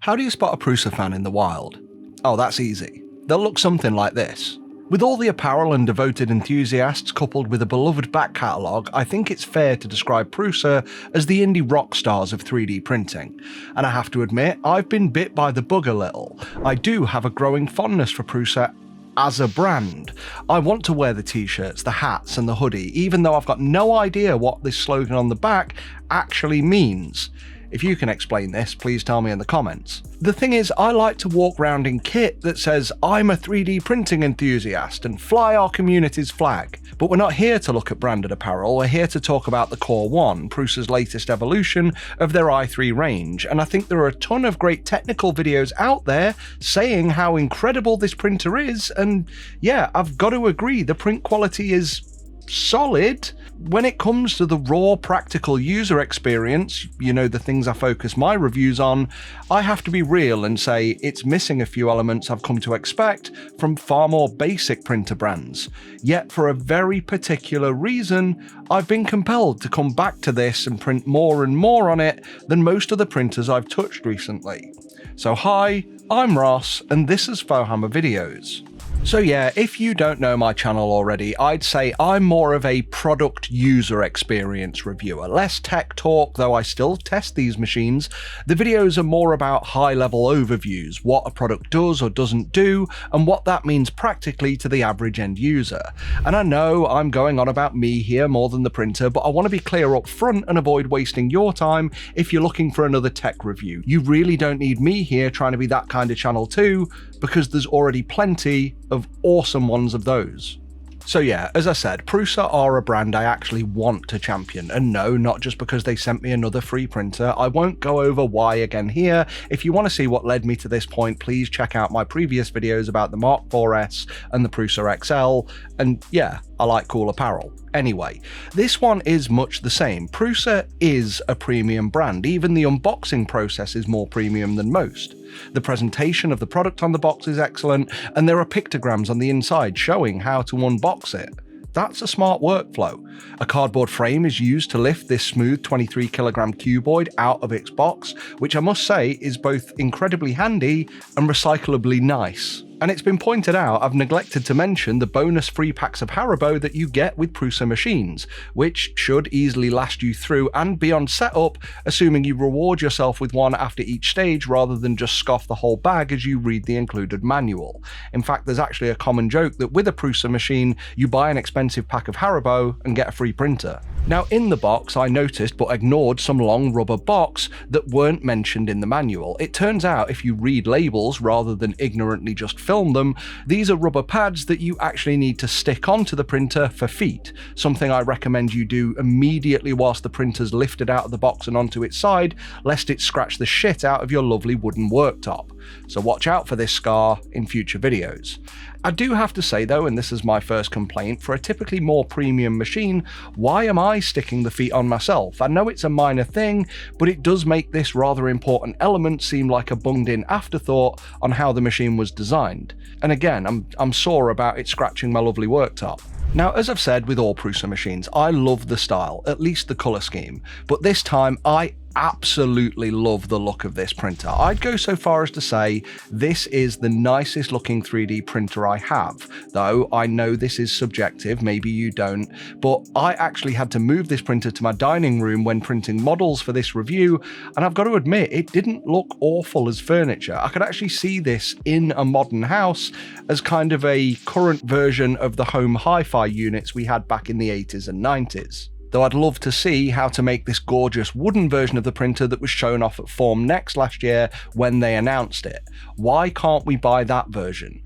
How do you spot a Prusa fan in the wild? Oh, that's easy. They'll look something like this. With all the apparel and devoted enthusiasts coupled with a beloved back catalogue, I think it's fair to describe Prusa as the indie rock stars of 3D printing. And I have to admit, I've been bit by the bug a little. I do have a growing fondness for Prusa as a brand. I want to wear the t-shirts, the hats and the hoodie, even though I've got no idea what this slogan on the back actually means. If you can explain this, please tell me in the comments. The thing is, I like to walk around in kit that says, I'm a 3D printing enthusiast, and fly our community's flag. But we're not here to look at branded apparel, we're here to talk about the Core 1, Prusa's latest evolution of their i3 range, and I think there are a ton of great technical videos out there saying how incredible this printer is, and yeah, I've got to agree, the print quality is solid. When it comes to the raw practical user experience, you know, the things I focus my reviews on, I have to be real and say it's missing a few elements I've come to expect from far more basic printer brands. Yet for a very particular reason, I've been compelled to come back to this and print more and more on it than most of the printers I've touched recently. So hi, I'm Ross, and this is Fohammer Videos. So yeah, if you don't know my channel already, I'd say I'm more of a product user experience reviewer. Less tech talk, though I still test these machines. The videos are more about high-level overviews, what a product does or doesn't do, and what that means practically to the average end user. And I know I'm going on about me here more than the printer, but I want to be clear up front and avoid wasting your time if you're looking for another tech review. You really don't need me here trying to be that kind of channel too, because there's already plenty of awesome ones of those. So yeah, as I said, Prusa are a brand I actually want to champion, and no, not just because they sent me another free printer. I won't go over why again here. If you want to see what led me to this point, please check out my previous videos about the Mark IV's and the Prusa XL, and yeah, I like cool apparel. Anyway, this one is much the same. Prusa is a premium brand, even the unboxing process is more premium than most. The presentation of the product on the box is excellent, and there are pictograms on the inside showing how to unbox it. That's a smart workflow. A cardboard frame is used to lift this smooth 23kg cuboid out of its box, which I must say is both incredibly handy and recyclably nice. And it's been pointed out I've neglected to mention the bonus free packs of Haribo that you get with Prusa machines, which should easily last you through and beyond setup, assuming you reward yourself with one after each stage rather than just scoff the whole bag as you read the included manual. In fact, there's actually a common joke that with a Prusa machine, you buy an expensive pack of Haribo and get a free printer. Now in the box, I noticed but ignored some long rubber box that weren't mentioned in the manual. It turns out if you read labels rather than ignorantly just film them, these are rubber pads that you actually need to stick onto the printer for feet, something I recommend you do immediately whilst the printer's lifted out of the box and onto its side, lest it scratch the shit out of your lovely wooden worktop. So watch out for this scar in future videos. I do have to say though, and this is my first complaint, for a typically more premium machine, why am I sticking the feet on myself? I know it's a minor thing, but it does make this rather important element seem like a bunged in afterthought on how the machine was designed. And again, I'm sore about it scratching my lovely worktop. Now, as I've said with all Prusa machines, I love the style, at least the colour scheme, but this time I absolutely love the look of this printer. I'd go so far as to say this is the nicest looking 3D printer I have, though I know this is subjective, maybe you don't, but I actually had to move this printer to my dining room when printing models for this review, and I've got to admit, it didn't look awful as furniture. I could actually see this in a modern house as kind of a current version of the home hi-fi units we had back in the 80s and 90s. Though I'd love to see how to make this gorgeous wooden version of the printer that was shown off at Form Next last year when they announced it. Why can't we buy that version?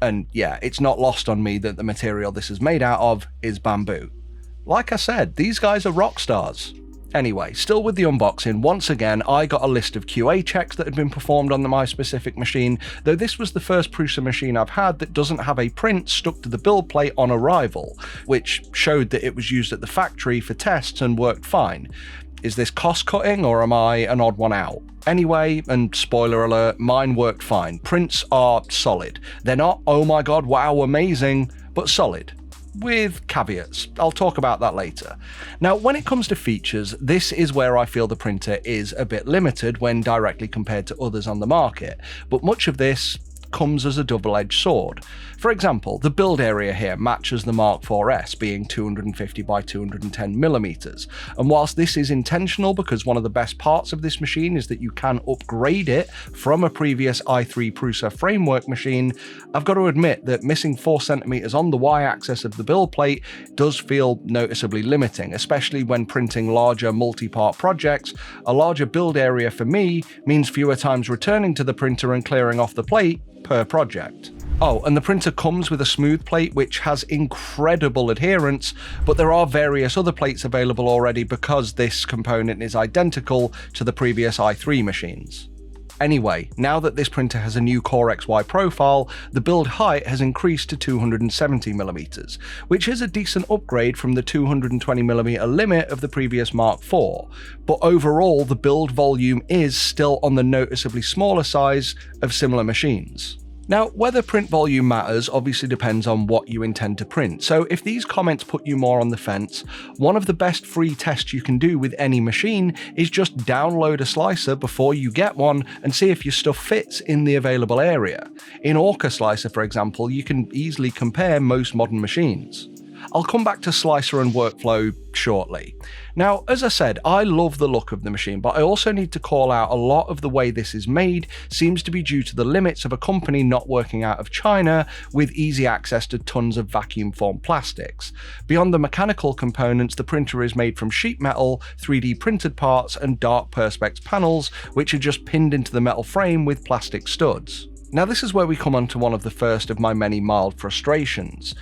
And yeah, it's not lost on me that the material this is made out of is bamboo. Like I said, these guys are rock stars. Anyway, still with the unboxing, once again I got a list of QA checks that had been performed on my specific machine, though this was the first Prusa machine I've had that doesn't have a print stuck to the build plate on arrival, which showed that it was used at the factory for tests and worked fine. Is this cost cutting or am I an odd one out? Anyway, and spoiler alert, mine worked fine. Prints are solid. They're not, oh my god, wow, amazing, but solid. with caveats. I'll talk about that later. Now, when it comes to features, this is where I feel the printer is a bit limited when directly compared to others on the market, but much of this comes as a double-edged sword. For example, the build area here matches the Mark IV's, being 250 by 210 millimeters, and whilst this is intentional because one of the best parts of this machine is that you can upgrade it from a previous i3 Prusa framework machine, I've got to admit that missing 4 centimeters on the y-axis of the build plate does feel noticeably limiting, especially when printing larger multi-part projects. A larger build area for me means fewer times returning to the printer and clearing off the plate per project. Oh, and the printer comes with a smooth plate which has incredible adherence, but there are various other plates available already because this component is identical to the previous i3 machines. Anyway, now that this printer has a new Core XY profile, the build height has increased to 270mm, which is a decent upgrade from the 220mm limit of the previous Mark IV, but overall the build volume is still on the noticeably smaller size of similar machines. Now, whether print volume matters obviously depends on what you intend to print, so if these comments put you more on the fence, one of the best free tests you can do with any machine is just download a slicer before you get one and see if your stuff fits in the available area. In Orca Slicer, for example, you can easily compare most modern machines. I'll come back to Slicer and workflow shortly. Now, as I said, I love the look of the machine, but I also need to call out a lot of the way this is made seems to be due to the limits of a company not working out of China with easy access to tons of vacuum formed plastics. Beyond the mechanical components, the printer is made from sheet metal, 3D printed parts, and dark perspex panels, which are just pinned into the metal frame with plastic studs. Now, this is where we come on to one of the first of my many mild frustrations.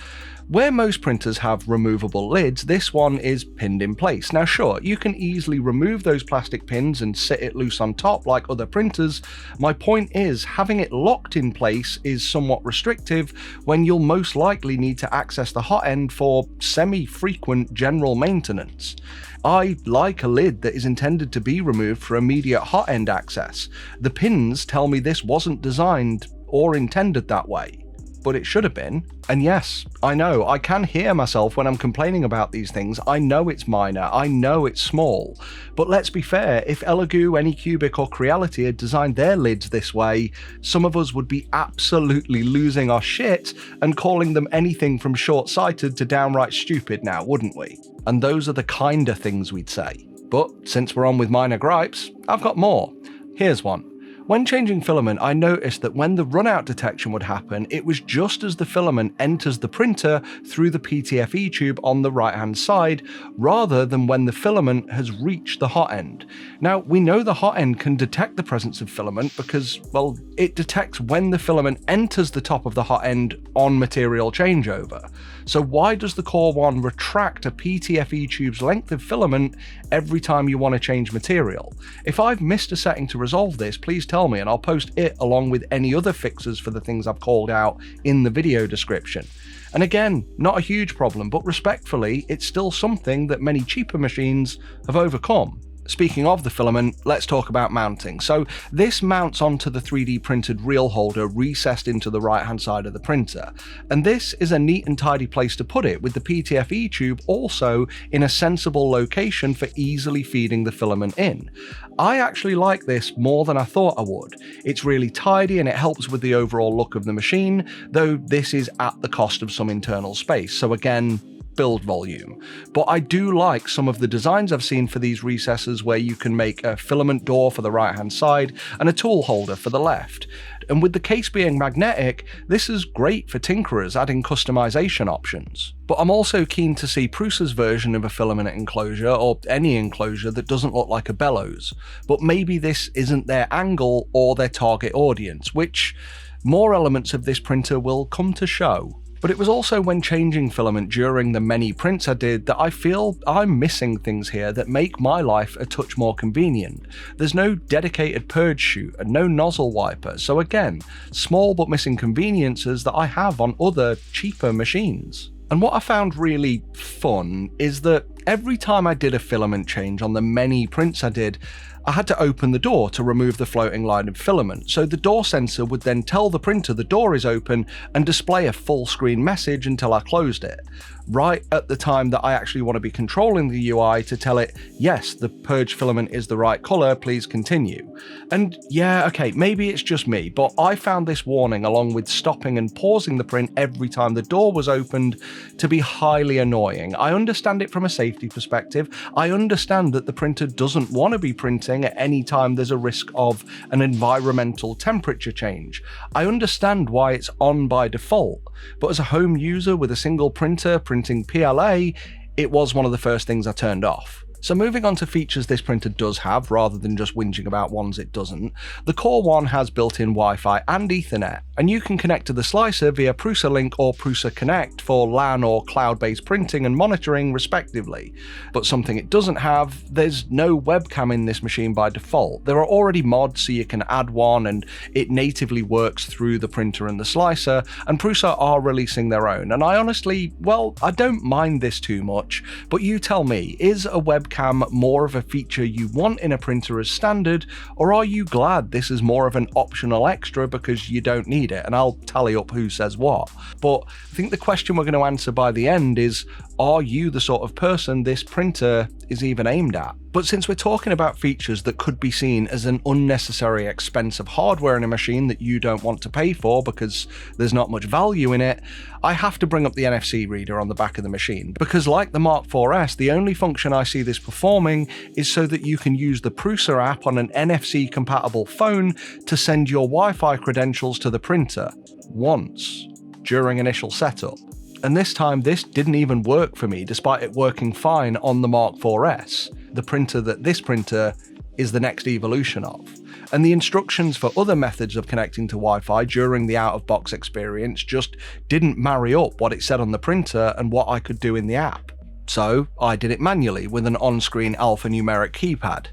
Where most printers have removable lids, this one is pinned in place. Now sure, you can easily remove those plastic pins and sit it loose on top like other printers. My point is, having it locked in place is somewhat restrictive when you'll most likely need to access the hot end for semi-frequent general maintenance. I like a lid that is intended to be removed for immediate hot end access. The pins tell me this wasn't designed or intended that way, but it should have been. And yes, I know, I can hear myself when I'm complaining about these things. I know it's minor, I know it's small, but let's be fair, if Elegoo, Anycubic or Creality had designed their lids this way, some of us would be absolutely losing our shit and calling them anything from short-sighted to downright stupid now, wouldn't we? And those are the kinda things we'd say. But since we're on with minor gripes, I've got more. Here's one. When changing filament, I noticed that when the runout detection would happen, it was just as the filament enters the printer through the PTFE tube on the right-hand side, rather than when the filament has reached the hot end. Now, we know the hot end can detect the presence of filament because, well, it detects when the filament enters the top of the hot end on material changeover. So why does the Core 1 retract a PTFE tube's length of filament every time you want to change material? If I've missed a setting to resolve this, please tell me and I'll post it along with any other fixes for the things I've called out in the video description. And again, not a huge problem, but respectfully, it's still something that many cheaper machines have overcome. Speaking of the filament, let's talk about mounting. So this mounts onto the 3D printed reel holder recessed into the right hand side of the printer. And this is a neat and tidy place to put it, with the PTFE tube also in a sensible location for easily feeding the filament in. I actually like this more than I thought I would. It's really tidy and it helps with the overall look of the machine, though this is at the cost of some internal space. So again, build volume. But I do like some of the designs I've seen for these recesses where you can make a filament door for the right hand side and a tool holder for the left. And with the case being magnetic, this is great for tinkerers adding customization options. But I'm also keen to see Prusa's version of a filament enclosure, or any enclosure that doesn't look like a bellows. But maybe this isn't their angle or their target audience, which more elements of this printer will come to show. But it was also when changing filament during the many prints I did that I feel I'm missing things here that make my life a touch more convenient. There's no dedicated purge chute and no nozzle wiper, so again, small but missing conveniences that I have on other cheaper machines. And what I found really fun is that every time I did a filament change on the many prints I did, I had to open the door to remove the floating line of filament, so the door sensor would then tell the printer the door is open and display a full screen message until I closed it. right at the time that I actually want to be controlling the UI to tell it, yes, the purge filament is the right color, please continue. And yeah, okay, maybe it's just me, but I found this warning along with stopping and pausing the print every time the door was opened to be highly annoying. I understand it from a safety perspective. I understand that the printer doesn't want to be printing at any time there's a risk of an environmental temperature change. I understand why it's on by default, but as a home user with a single printer printing PLA, it was one of the first things I turned off. So moving on to features this printer does have, rather than just whinging about ones it doesn't, the Core 1 has built-in Wi-Fi and Ethernet, and you can connect to the slicer via Prusa Link or Prusa Connect for LAN or cloud-based printing and monitoring respectively. But something it doesn't have, there's no webcam in this machine by default. There are already mods so you can add one, and it natively works through the printer and the slicer, and Prusa are releasing their own. And I honestly, well, I don't mind this too much, but you tell me, is a webcam more of a feature you want in a printer as standard, or are you glad this is more of an optional extra because you don't need it? And I'll tally up who says what. But I think the question we're going to answer by the end is, are you the sort of person this printer is even aimed at? But since we're talking about features that could be seen as an unnecessary expense of hardware in a machine that you don't want to pay for because there's not much value in it, I have to bring up the NFC reader on the back of the machine. Because like the Mark 4S, the only function I see this performing is so that you can use the Prusa app on an NFC compatible phone to send your Wi-Fi credentials to the printer once during initial setup. And this time this didn't even work for me despite it working fine on the Mark 4S, the printer that this printer is the next evolution of. And the instructions for other methods of connecting to Wi-Fi during the out-of-box experience just didn't marry up what it said on the printer and what I could do in the app. So I did it manually with an on-screen alphanumeric keypad.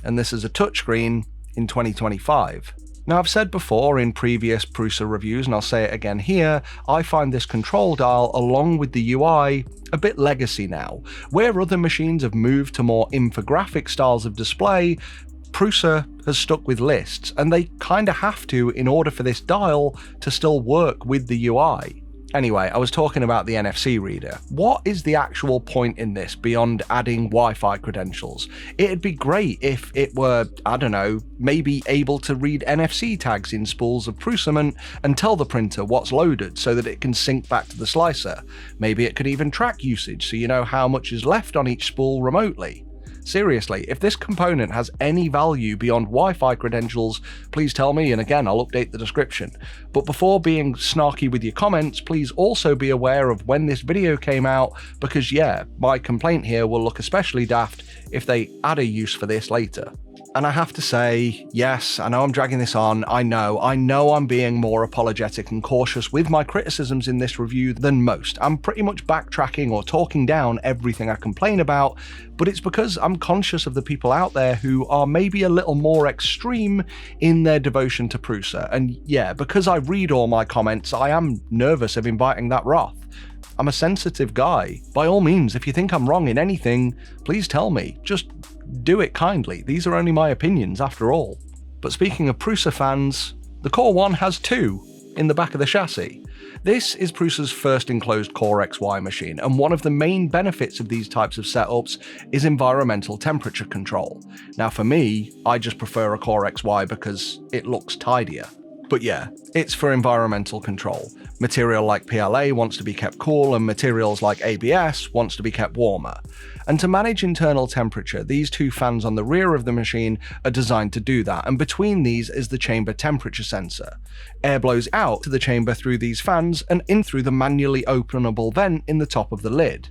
And this is a touchscreen in 2025. Now, I've said before in previous Prusa reviews, and I'll say it again here, I find this control dial along with the UI a bit legacy now. Where other machines have moved to more infographic styles of display, Prusa has stuck with lists, and they kinda have to in order for this dial to still work with the UI. Anyway, I was talking about the NFC reader. What is the actual point in this beyond adding Wi-Fi credentials? It'd be great if it were, I don't know, maybe able to read NFC tags in spools of Prusament and tell the printer what's loaded so that it can sync back to the slicer. Maybe it could even track usage so you know how much is left on each spool remotely. Seriously, if this component has any value beyond Wi-Fi credentials, please tell me, and again, I'll update the description. But before being snarky with your comments, please also be aware of when this video came out, because yeah, my complaint here will look especially daft if they add a use for this later. And I have to say, yes, I know I'm dragging this on, I know I'm being more apologetic and cautious with my criticisms in this review than most. I'm pretty much backtracking or talking down everything I complain about, but it's because I'm conscious of the people out there who are maybe a little more extreme in their devotion to Prusa. And yeah, because I read all my comments, I am nervous of inviting that wrath. I'm a sensitive guy. By all means, if you think I'm wrong in anything, please tell me. Just do it kindly. These are only my opinions after all. But speaking of Prusa fans, the Core 1 has two in the back of the chassis. This is Prusa's first enclosed Core XY machine, and one of the main benefits of these types of setups is environmental temperature control. Now for me, I just prefer a Core XY because it looks tidier. But yeah, it's for environmental control. Material like PLA wants to be kept cool, and materials like ABS wants to be kept warmer. And to manage internal temperature, these two fans on the rear of the machine are designed to do that, and between these is the chamber temperature sensor. Air blows out to the chamber through these fans and in through the manually openable vent in the top of the lid.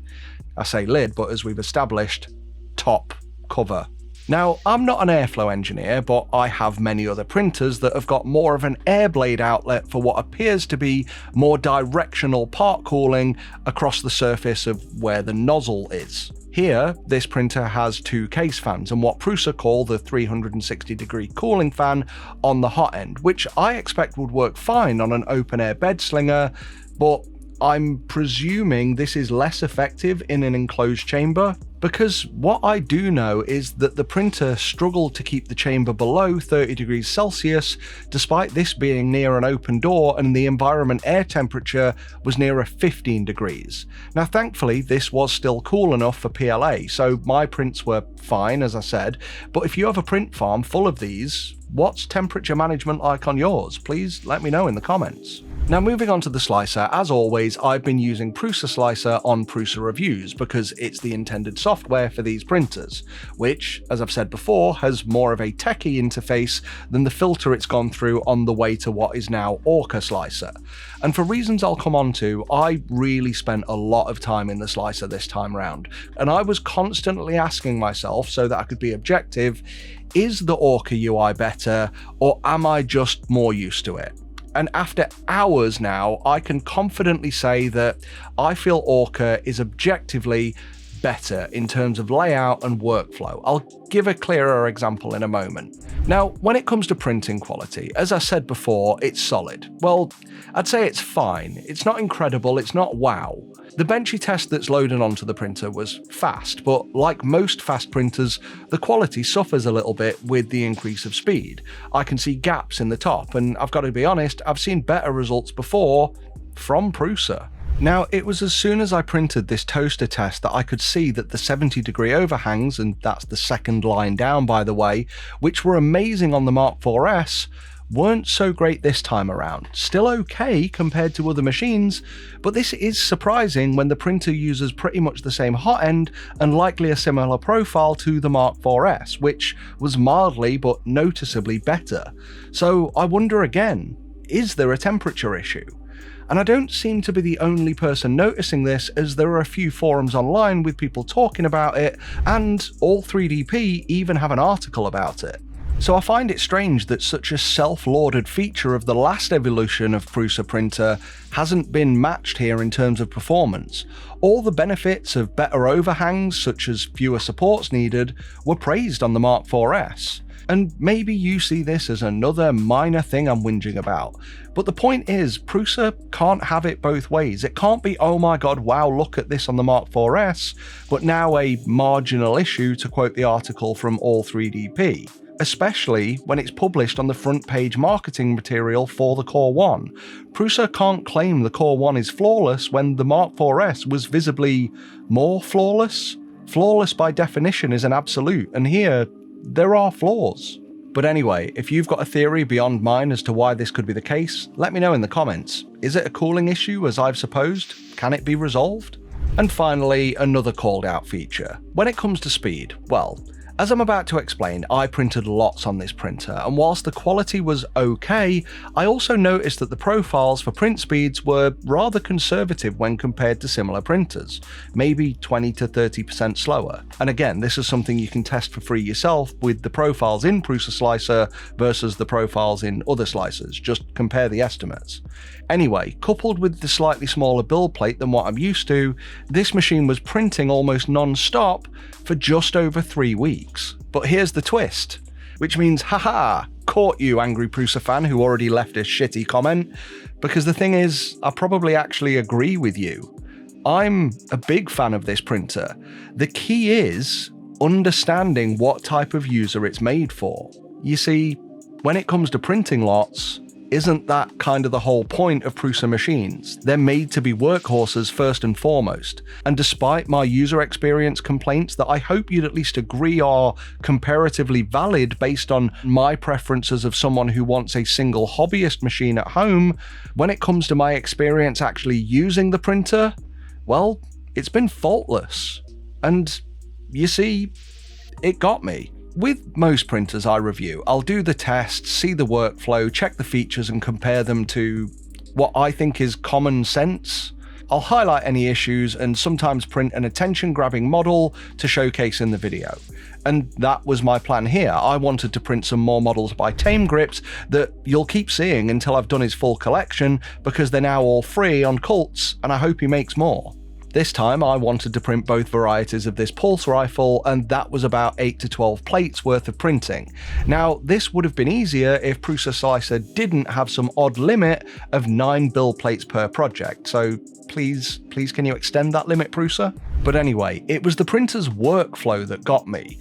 I say lid, but as we've established, top cover. Now, I'm not an airflow engineer, but I have many other printers that have got more of an air blade outlet for what appears to be more directional part cooling across the surface of where the nozzle is. Here, this printer has two case fans and what Prusa call the 360-degree cooling fan on the hot end, which I expect would work fine on an open-air bed slinger, but I'm presuming this is less effective in an enclosed chamber. Because what I do know is that the printer struggled to keep the chamber below 30 degrees Celsius, despite this being near an open door and the environment air temperature was nearer 15 degrees. Now thankfully this was still cool enough for PLA, so my prints were fine as I said, but if you have a print farm full of these, what's temperature management like on yours? Please let me know in the comments. Now moving on to the slicer, as always I've been using Prusa Slicer on Prusa Reviews because it's the intended software for these printers, which, as I've said before, has more of a techie interface than the filter it's gone through on the way to what is now Orca Slicer. And for reasons I'll come on to, I really spent a lot of time in the slicer this time round, and I was constantly asking myself, so that I could be objective, is the Orca UI better, or am I just more used to it? And after hours now, I can confidently say that I feel Orca is objectively better in terms of layout and workflow. I'll give a clearer example in a moment. Now, when it comes to printing quality, as I said before, it's solid. Well, I'd say it's fine. It's not incredible, it's not wow. The Benchy test that's loaded onto the printer was fast, but like most fast printers, the quality suffers a little bit with the increase of speed. I can see gaps in the top, and I've got to be honest, I've seen better results before from Prusa. Now, it was as soon as I printed this toaster test that I could see that the 70-degree overhangs, and that's the second line down by the way, which were amazing on the Mark IV's, weren't so great this time around. Still okay compared to other machines, but this is surprising when the printer uses pretty much the same hot end and likely a similar profile to the Mark IV's, which was mildly but noticeably better. So I wonder again, is there a temperature issue? And I don't seem to be the only person noticing this, as there are a few forums online with people talking about it, and All3DP even have an article about it. So I find it strange that such a self-lauded feature of the last evolution of Prusa printer hasn't been matched here in terms of performance. All the benefits of better overhangs, such as fewer supports needed, were praised on the Mark IV's. And maybe you see this as another minor thing I'm whinging about. But the point is, Prusa can't have it both ways. It can't be, oh my god, wow, look at this on the Mark IV's, but now a marginal issue, to quote the article from All3DP. Especially when it's published on the front page marketing material for the Core 1. Prusa can't claim the Core 1 is flawless when the Mark IV's was visibly more flawless. Flawless by definition is an absolute, and here, there are flaws. But anyway, if you've got a theory beyond mine as to why this could be the case, let me know in the comments. Is it a cooling issue as I've supposed? Can it be resolved? And finally, another called out feature. When it comes to speed, well, as I'm about to explain, I printed lots on this printer, and whilst the quality was okay, I also noticed that the profiles for print speeds were rather conservative when compared to similar printers, maybe 20 to 30% slower. And again, this is something you can test for free yourself with the profiles in Prusa Slicer versus the profiles in other slicers, just compare the estimates. Anyway, coupled with the slightly smaller build plate than what I'm used to, this machine was printing almost non-stop for just over 3 weeks. But here's the twist, which means, haha, caught you, angry Prusa fan who already left a shitty comment, because the thing is, I probably actually agree with you. I'm a big fan of this printer. The key is understanding what type of user it's made for. You see, when it comes to printing lots, isn't that kind of the whole point of Prusa machines? They're made to be workhorses first and foremost, and despite my user experience complaints that I hope you'd at least agree are comparatively valid based on my preferences of someone who wants a single hobbyist machine at home, when it comes to my experience actually using the printer, well, it's been faultless. And you see, it got me. With most printers I review, I'll do the tests, see the workflow, check the features and compare them to what I think is common sense. I'll highlight any issues and sometimes print an attention-grabbing model to showcase in the video. And that was my plan here. I wanted to print some more models by Tame Grips that you'll keep seeing until I've done his full collection, because they're now all free on Cults and I hope he makes more. This time I wanted to print both varieties of this pulse rifle, and that was about 8 to 12 plates worth of printing. Now, this would have been easier if Prusa Slicer didn't have some odd limit of 9 build plates per project, so please can you extend that limit, Prusa? But anyway, it was the printer's workflow that got me.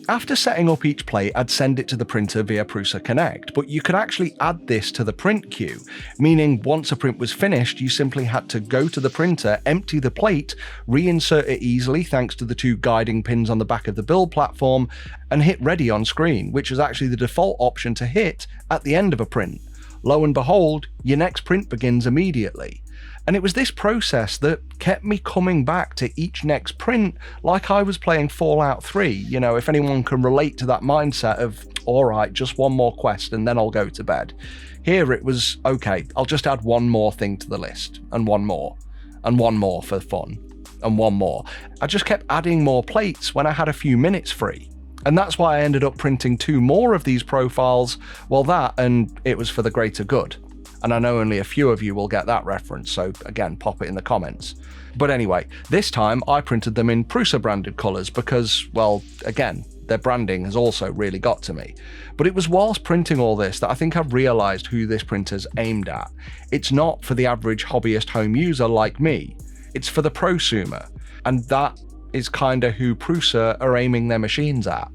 After setting up each plate, I'd send it to the printer via Prusa Connect, but you could actually add this to the print queue, meaning once a print was finished, you simply had to go to the printer, empty the plate, reinsert it easily thanks to the 2 guiding pins on the back of the build platform, and hit ready on screen, which is actually the default option to hit at the end of a print. Lo and behold, your next print begins immediately. And it was this process that kept me coming back to each next print like I was playing Fallout 3. You know, if anyone can relate to that mindset of, all right, just one more quest and then I'll go to bed. Here it was, okay, I'll just add one more thing to the list, and one more for fun, and one more. I just kept adding more plates when I had a few minutes free. And that's why I ended up printing 2 more of these profiles. Well, that, and it was for the greater good. And I know only a few of you will get that reference, so again, pop it in the comments. But anyway, this time I printed them in Prusa branded colours because, well, again, their branding has also really got to me. But it was whilst printing all this that I think I've realised who this printer's aimed at. It's not for the average hobbyist home user like me, it's for the prosumer. And that is kinda who Prusa are aiming their machines at.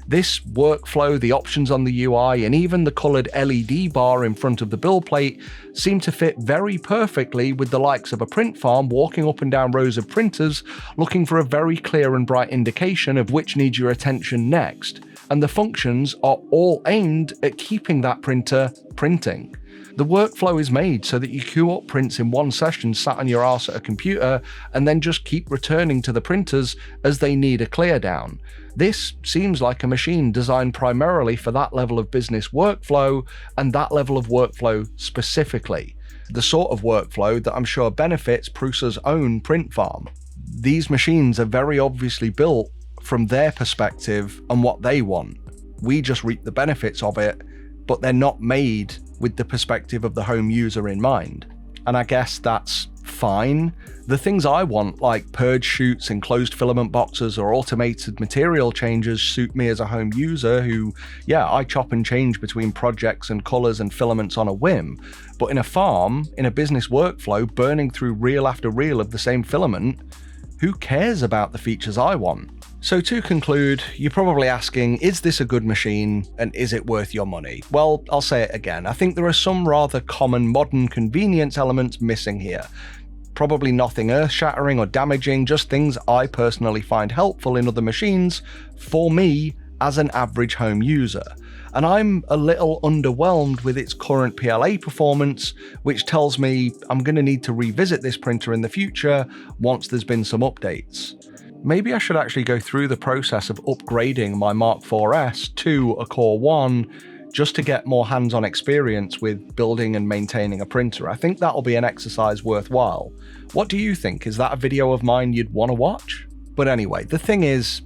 This workflow, the options on the UI, and even the coloured LED bar in front of the build plate seem to fit very perfectly with the likes of a print farm walking up and down rows of printers looking for a very clear and bright indication of which needs your attention next, and the functions are all aimed at keeping that printer printing. The workflow is made so that you queue up prints in one session sat on your arse at a computer and then just keep returning to the printers as they need a clear down. This seems like a machine designed primarily for that level of business workflow, and that level of workflow specifically. The sort of workflow that I'm sure benefits Prusa's own print farm. These machines are very obviously built from their perspective and what they want. We just reap the benefits of it, but they're not made with the perspective of the home user in mind. And I guess that's fine. The things I want, like purge chutes, enclosed filament boxes, or automated material changes, suit me as a home user who, yeah, I chop and change between projects and colours and filaments on a whim. But in a farm, in a business workflow, burning through reel after reel of the same filament, who cares about the features I want? So to conclude, you're probably asking, is this a good machine and is it worth your money? Well, I'll say it again. I think there are some rather common modern convenience elements missing here. Probably nothing earth-shattering or damaging, just things I personally find helpful in other machines for me as an average home user. And I'm a little underwhelmed with its current PLA performance, which tells me I'm going to need to revisit this printer in the future once there's been some updates. Maybe I should actually go through the process of upgrading my Mark IV's to a Core 1 just to get more hands-on experience with building and maintaining a printer. I think that'll be an exercise worthwhile. What do you think? Is that a video of mine you'd want to watch? But anyway, the thing is,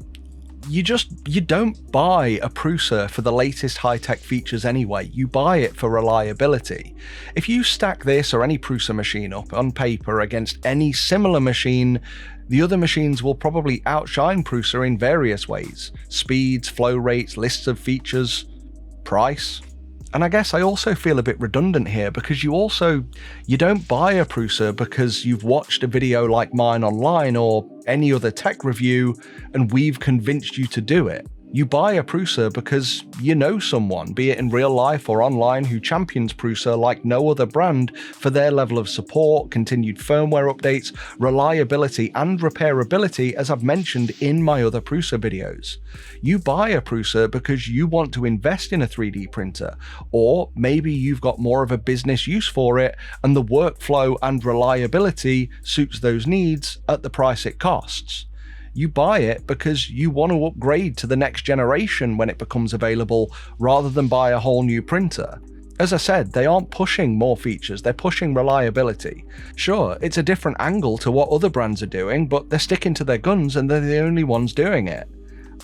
you don't buy a Prusa for the latest high-tech features anyway, you buy it for reliability. If you stack this or any Prusa machine up on paper against any similar machine, the other machines will probably outshine Prusa in various ways. Speeds, flow rates, lists of features, price. And I guess I also feel a bit redundant here because you don't buy a Prusa because you've watched a video like mine online or any other tech review and we've convinced you to do it. You buy a Prusa because you know someone, be it in real life or online, who champions Prusa like no other brand for their level of support, continued firmware updates, reliability and repairability, as I've mentioned in my other Prusa videos. You buy a Prusa because you want to invest in a 3D printer, or maybe you've got more of a business use for it and the workflow and reliability suits those needs at the price it costs. You buy it because you want to upgrade to the next generation when it becomes available rather than buy a whole new printer. As I said, they aren't pushing more features, they're pushing reliability. Sure, it's a different angle to what other brands are doing, but they're sticking to their guns and they're the only ones doing it.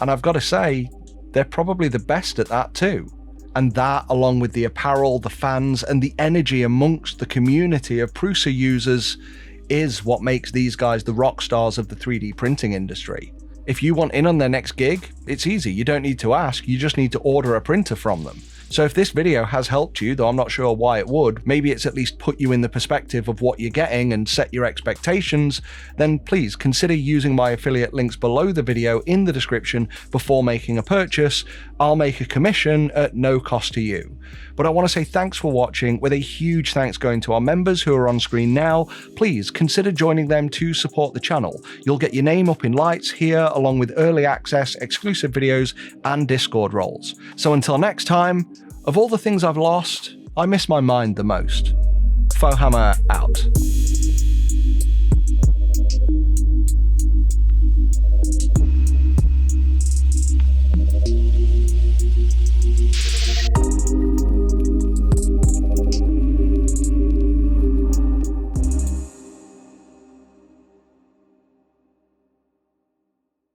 And I've got to say, they're probably the best at that too. And that, along with the apparel, the fans, and the energy amongst the community of Prusa users, is what makes these guys the rock stars of the 3D printing industry. If you want in on their next gig, it's easy. You don't need to ask, you just need to order a printer from them. So if this video has helped you, though I'm not sure why it would, maybe it's at least put you in the perspective of what you're getting and set your expectations, then please consider using my affiliate links below the video in the description before making a purchase. I'll make a commission at no cost to you. But I want to say thanks for watching, with a huge thanks going to our members who are on screen now. Please consider joining them to support the channel. You'll get your name up in lights here, along with early access, exclusive videos, and Discord roles. So until next time, of all the things I've lost, I miss my mind the most. Fohammer out.